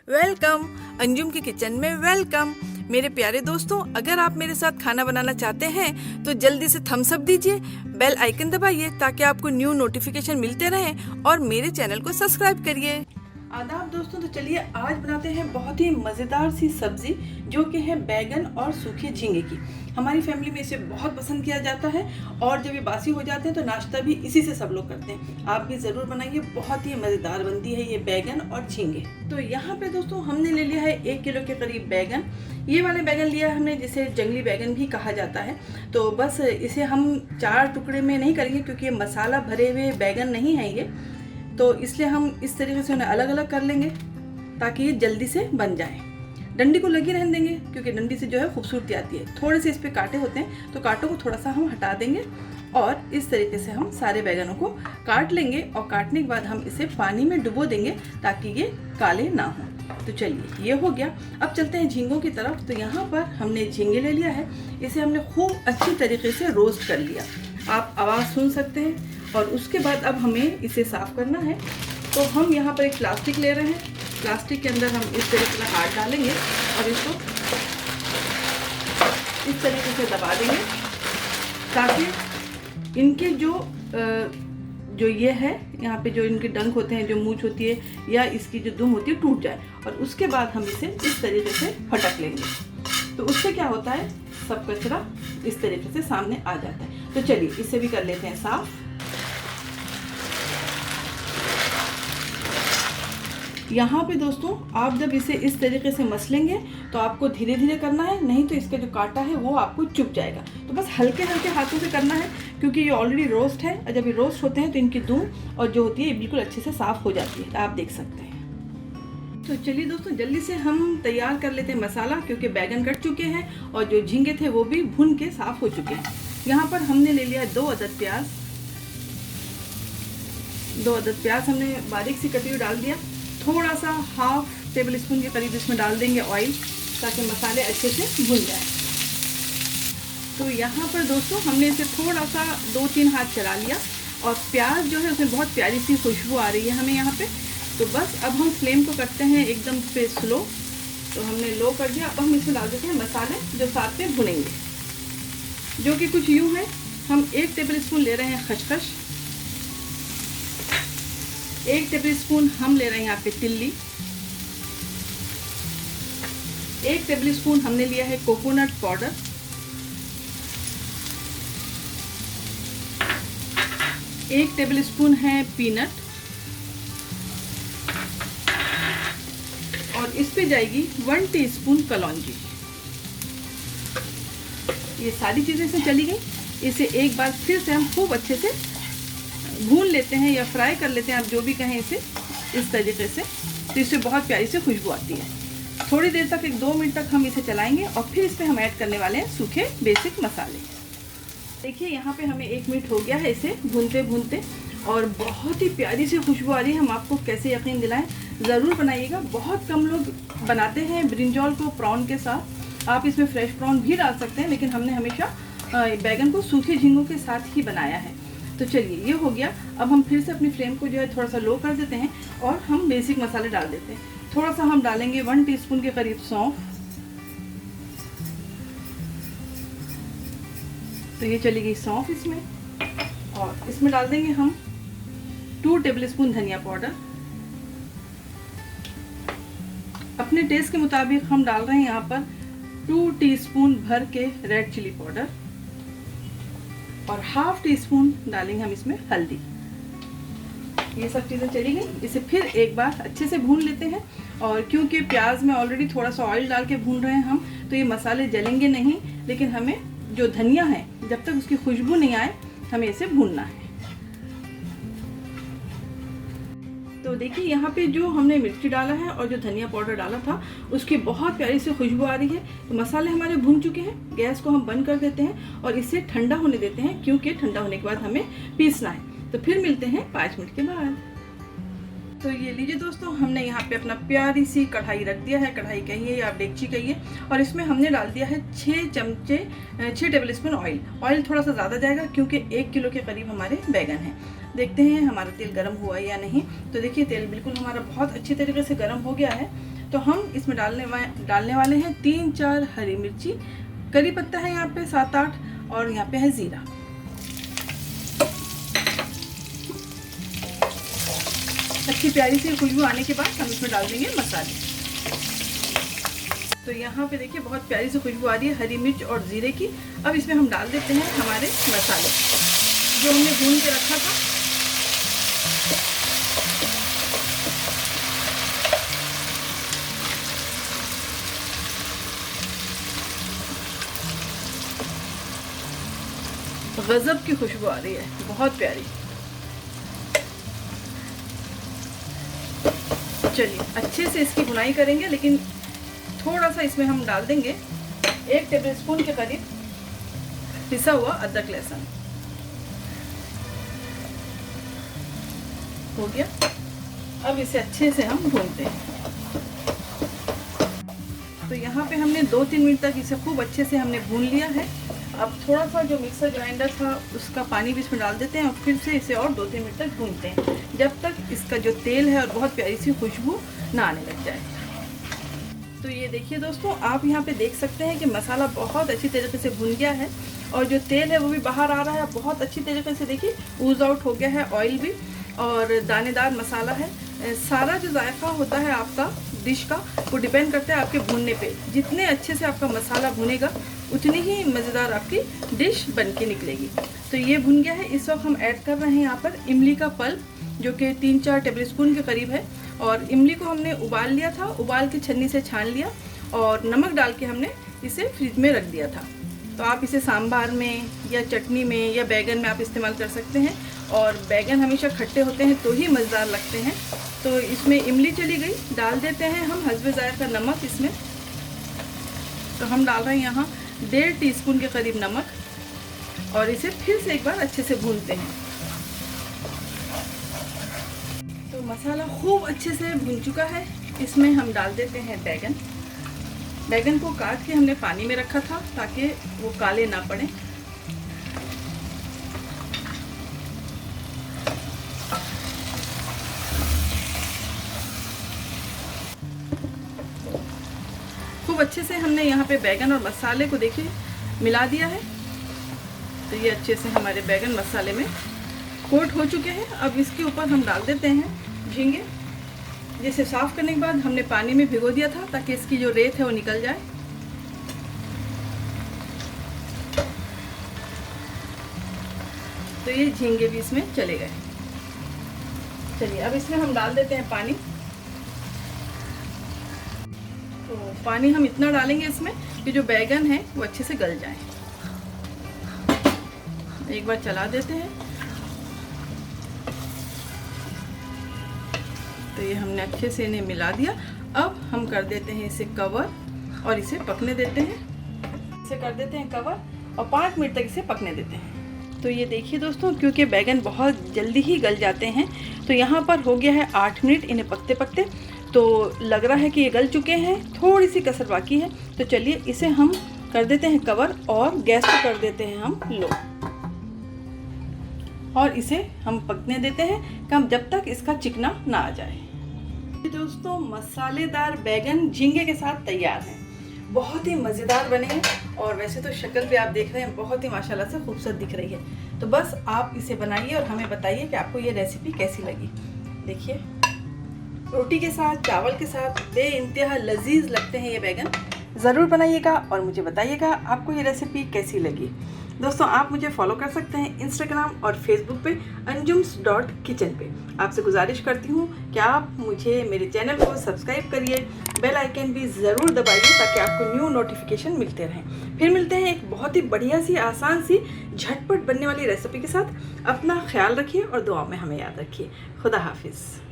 Welcome Anjum की kitchen में welcome. मेरे प्यारे दोस्तों, अगर आप मेरे साथ खाना बनाना चाहते हैं तो जल्दी से थम्स अप दीजिए, बेल आइकन दबाइए ताकि आपको न्यू नोटिफिकेशन मिलते रहें और मेरे चैनल को सब्सक्राइब करिए। आदाब दोस्तों, तो चलिए आज बनाते हैं बहुत ही मज़ेदार सी सब्ज़ी जो कि है बैगन और सूखे झींगे की। हमारी फैमिली में इसे बहुत पसंद किया जाता है और जब ये बासी हो जाते हैं तो नाश्ता भी इसी से सब लोग करते हैं। आप भी ज़रूर बनाइए, बहुत ही मज़ेदार बनती है ये बैगन और झींगे। तो यहाँ पे दोस्तों हमने ले लिया है 1 किलो के करीब बैगन। ये वाले बैगन लिया है हमने जिसे जंगली बैगन भी कहा जाता है। तो बस इसे हम 4 टुकड़े में नहीं करेंगे क्योंकि ये मसाला भरे हुए बैगन नहीं है ये, तो इसलिए हम इस तरीके से उन्हें अलग अलग कर लेंगे ताकि ये जल्दी से बन जाए। डंडी को लगी रहने देंगे क्योंकि डंडी से जो है खूबसूरती आती है। थोड़े से इस पे कांटे होते हैं तो कांटों को थोड़ा सा हम हटा देंगे और इस तरीके से हम सारे बैगनों को काट लेंगे और काटने के बाद हम इसे पानी में डुबो देंगे ताकि ये काले ना हो। तो चलिए ये हो गया। अब चलते हैं झींगों की तरफ। तो यहाँ पर हमने झींगे ले लिया है, इसे हमने खूब अच्छी तरीके से रोस्ट कर लिया, आप आवाज़ सुन सकते हैं। और उसके बाद अब हमें इसे साफ़ करना है। तो हम यहाँ पर एक प्लास्टिक ले रहे हैं, प्लास्टिक के अंदर हम इस तरीके से हाथ डालेंगे और इसको इस तरीके से दबा देंगे ताकि इनके जो ये है यहाँ पे जो इनके डंक होते हैं, जो मूंछ होती है या इसकी जो दुम होती है टूट जाए। और उसके बाद हम इसे इस तरीके से फटक लेंगे। तो उससे क्या होता है, सब कचरा इस तरीके से सामने आ जाता है। तो चलिए इसे भी कर लेते हैं साफ। यहाँ पे दोस्तों आप जब इसे इस तरीके से मसलेंगे तो आपको धीरे धीरे करना है, नहीं तो इसका जो कांटा है वो आपको चुभ जाएगा। तो बस हल्के हल्के हाथों से करना है क्योंकि ये ऑलरेडी रोस्ट है और जब ये रोस्ट होते हैं तो इनकी दूम और जो होती है ये बिल्कुल अच्छे से साफ़ हो जाती है, आप देख सकते हैं। तो चलिए दोस्तों जल्दी से हम तैयार कर लेते हैं मसाला, क्योंकि बैगन कट चुके हैं और जो झींगे थे वो भी भुन के साफ़ हो चुके हैं। यहाँ पर हमने ले लिया 2 अदद प्याज। 2 अदद प्याज हमने बारीक सी कटी हुई डाल दिया। थोड़ा सा 1/2 टेबल स्पून के करीब इसमें डाल देंगे ऑयल ताकि मसाले अच्छे से भुन जाए। तो यहाँ पर दोस्तों हमने इसे थोड़ा सा 2-3 हाथ चला लिया और प्याज जो है उसमें बहुत प्यारी सी खुशबू आ रही है हमें यहाँ पे। तो बस अब हम फ्लेम को करते हैं एकदम पे स्लो। तो हमने लो कर दिया। अब हम इसमें डाल देते हैं मसाले जो साथ में भुनेंगे, जो कि कुछ यूँ है। हम 1 टेबल स्पून ले रहे हैं खसखस, 1 टेबल स्पून हम ले रहे हैं यहाँ पे तिल्ली, 1 टेबल स्पून हमने लिया है कोकोनट पाउडर, 1 टेबल स्पून है पीनट और इस पे जाएगी 1 टीस्पून कलौंजी। ये सारी चीज़ें इसमें चली गई। इसे एक बार फिर से हम खूब अच्छे से भून लेते हैं या फ्राई कर लेते हैं, आप जो भी कहें इसे, इस तरीके से। तो इससे बहुत प्यारी से खुशबू आती है। थोड़ी देर तक 1-2 मिनट तक हम इसे चलाएंगे और फिर इस पर हम ऐड करने वाले हैं सूखे बेसिक मसाले। देखिए यहाँ पे हमें 1 मिनट हो गया है इसे भूनते भूनते और बहुत ही प्यारी सी खुशबू आ रही है। हम आपको कैसे यकीन दिलाएं, ज़रूर बनाइएगा। बहुत कम लोग बनाते हैं ब्रिंजॉल को प्रॉन के साथ, आप इसमें फ्रेश प्रॉन भी डाल सकते हैं, लेकिन हमने हमेशा बैगन को सूखे झींगों के साथ ही बनाया है। तो चलिए ये हो गया। अब हम फिर से अपनी फ्लेम को जो है थोड़ा सा लो कर देते हैं और हम बेसिक मसाले डाल देते हैं। थोड़ा सा हम डालेंगे 1 टीस्पून के करीब सौंफ। तो ये चली गई सौंफ इसमें, और इसमें डाल देंगे हम 2 टेबल स्पून धनिया पाउडर। अपने टेस्ट के मुताबिक हम डाल रहे हैं यहाँ पर 2 टीस्पून भर के रेड चिली पाउडर और 1/2 टीस्पून डालेंगे हम इसमें हल्दी। ये सब चीज़ें चली गई। इसे फिर एक बार अच्छे से भून लेते हैं। और क्योंकि प्याज में ऑलरेडी थोड़ा सा ऑयल डाल के भून रहे हैं हम, तो ये मसाले जलेंगे नहीं, लेकिन हमें जो धनिया है जब तक उसकी खुशबू नहीं आए हमें इसे भूनना है। तो देखिए यहाँ पे जो हमने मिर्ची डाला है और जो धनिया पाउडर डाला था उसकी बहुत प्यारी सी खुशबू आ रही है। तो मसाले हमारे भून चुके हैं। गैस को हम बंद कर देते हैं और इसे ठंडा होने देते हैं, क्योंकि ठंडा होने के बाद हमें पीसना है। तो फिर मिलते हैं 5 मिनट के बाद। तो ये लीजिए दोस्तों, हमने यहाँ पे अपना प्यारी सी कढ़ाई रख दिया है। कढ़ाई कहिए या डेगची कहिए, और इसमें हमने डाल दिया है 6 टेबल स्पून ऑयल। ऑयल थोड़ा सा ज़्यादा जाएगा क्योंकि 1 किलो के करीब हमारे बैगन हैं। देखते हैं हमारा तेल गर्म हुआ या नहीं। तो देखिए तेल बिल्कुल हमारा बहुत अच्छी तरीके से गर्म हो गया है। तो हम इसमें डालने वाले हैं 3-4 हरी मिर्ची, करी पत्ता है यहाँ पे 7-8 और यहाँ पे है ज़ीरा। अच्छी प्यारी सी खुशबू आने के बाद हम इसमें डाल देंगे मसाले। तो यहाँ पे देखिए बहुत प्यारी सी खुशबू आ रही है हरी मिर्च और ज़ीरे की। अब इसमें हम डाल देते हैं हमारे मसाले जो हमने भून के रखा था। गजब की खुशबू आ रही है, बहुत प्यारी। चलिए अच्छे से इसकी भुनाई करेंगे, लेकिन थोड़ा सा इसमें हम डाल देंगे 1 टेबलस्पून के करीब पिसा हुआ अदरक लहसुन। हो गया। अब इसे अच्छे से हम भूनते हैं। तो यहाँ पे हमने 2-3 मिनट तक इसे खूब अच्छे से हमने भून लिया है। अब थोड़ा सा जो मिक्सर ग्राइंडर था उसका पानी भी इसमें डाल देते हैं और फिर से इसे और 2-3 मिनट तक भूनते हैं, जब तक इसका जो तेल है और बहुत प्यारी सी खुशबू ना आने लग जाए। तो ये देखिए दोस्तों, आप यहाँ पे देख सकते हैं कि मसाला बहुत अच्छी तरीके से भुन गया है और जो तेल है वो भी बाहर आ रहा है बहुत अच्छी तरीके से। देखिए ऊज आउट हो गया है ऑयल भी, और दानेदार मसाला है। सारा जो जायका होता है आपका डिश का वो डिपेंड करता है आपके भूनने पे। जितने अच्छे से आपका मसाला भुनेगा उतनी ही मज़ेदार आपकी डिश बन के निकलेगी। तो ये भुन गया है। इस वक्त हम ऐड कर रहे हैं यहाँ पर इमली का पल्प, जो कि 3-4 टेबलस्पून के करीब है। और इमली को हमने उबाल लिया था, उबाल के छन्नी से छान लिया और नमक डाल के हमने इसे फ्रिज में रख दिया था। तो आप इसे सांभर में या चटनी में या बैगन में आप इस्तेमाल कर सकते हैं। और बैगन हमेशा खट्टे होते हैं तो ही मज़ेदार लगते हैं। तो इसमें इमली चली गई, डाल देते हैं हम हस्बे ज़ायक़ा नमक इसमें। तो हम डाल रहे हैं यहाँ 1.5 टीस्पून के करीब नमक और इसे फिर से एक बार अच्छे से भूनते हैं। तो मसाला खूब अच्छे से भुन चुका है। इसमें हम डाल देते हैं बैगन। बैगन को काट के हमने पानी में रखा था ताकि वो काले ना पड़े। खूब अच्छे से हमने यहाँ पे बैगन और मसाले को देखिए मिला दिया है। तो ये अच्छे से हमारे बैगन मसाले में कोट हो चुके हैं। अब इसके ऊपर हम डाल देते हैं झींगे, जिसे साफ़ करने के बाद हमने पानी में भिगो दिया था ताकि इसकी जो रेत है वो निकल जाए। तो ये झींगे भी इसमें चले गए। चलिए अब इसमें हम डाल देते हैं पानी। तो पानी हम इतना डालेंगे इसमें कि जो बैगन है वो अच्छे से गल जाए। एक बार चला देते हैं। तो ये हमने अच्छे से इन्हें मिला दिया। अब हम कर देते हैं इसे कवर और इसे पकने देते हैं। इसे कर देते हैं कवर और 5 मिनट तक इसे पकने देते हैं। तो ये देखिए दोस्तों, क्योंकि बैगन बहुत जल्दी ही गल जाते हैं, तो यहाँ पर हो गया है 8 मिनट इन्हें पकते पकते। तो लग रहा है कि ये गल चुके हैं, थोड़ी सी कसर बाकी है। तो चलिए इसे हम कर देते हैं कवर और गैस को कर देते हैं हम लो और इसे हम पकने देते हैं कम, जब तक इसका चिकना ना आ जाए। दोस्तों मसालेदार बैगन झींगे के साथ तैयार हैं। बहुत ही मज़ेदार बने हैं और वैसे तो शक्ल पे आप देख रहे हैं बहुत ही माशाल्लाह से खूबसूरत दिख रही है। तो बस आप इसे बनाइए और हमें बताइए कि आपको ये रेसिपी कैसी लगी। देखिए रोटी के साथ, चावल के साथ बेइंतहा लजीज लगते हैं ये बैगन। ज़रूर बनाइएगा और मुझे बताइएगा आपको ये रेसिपी कैसी लगी। दोस्तों आप मुझे फॉलो कर सकते हैं इंस्टाग्राम और फेसबुक पे anjums.kitchen पे। आपसे गुजारिश करती हूँ कि आप मुझे मेरे चैनल को सब्सक्राइब करिए, बेल आइकन भी ज़रूर दबाइए ताकि आपको न्यू नोटिफिकेशन मिलते रहें। फिर मिलते हैं एक बहुत ही बढ़िया सी, आसान सी, झटपट बनने वाली रेसिपी के साथ। अपना ख्याल रखिए और दुआ में हमें याद रखिए। खुदा हाफिज़।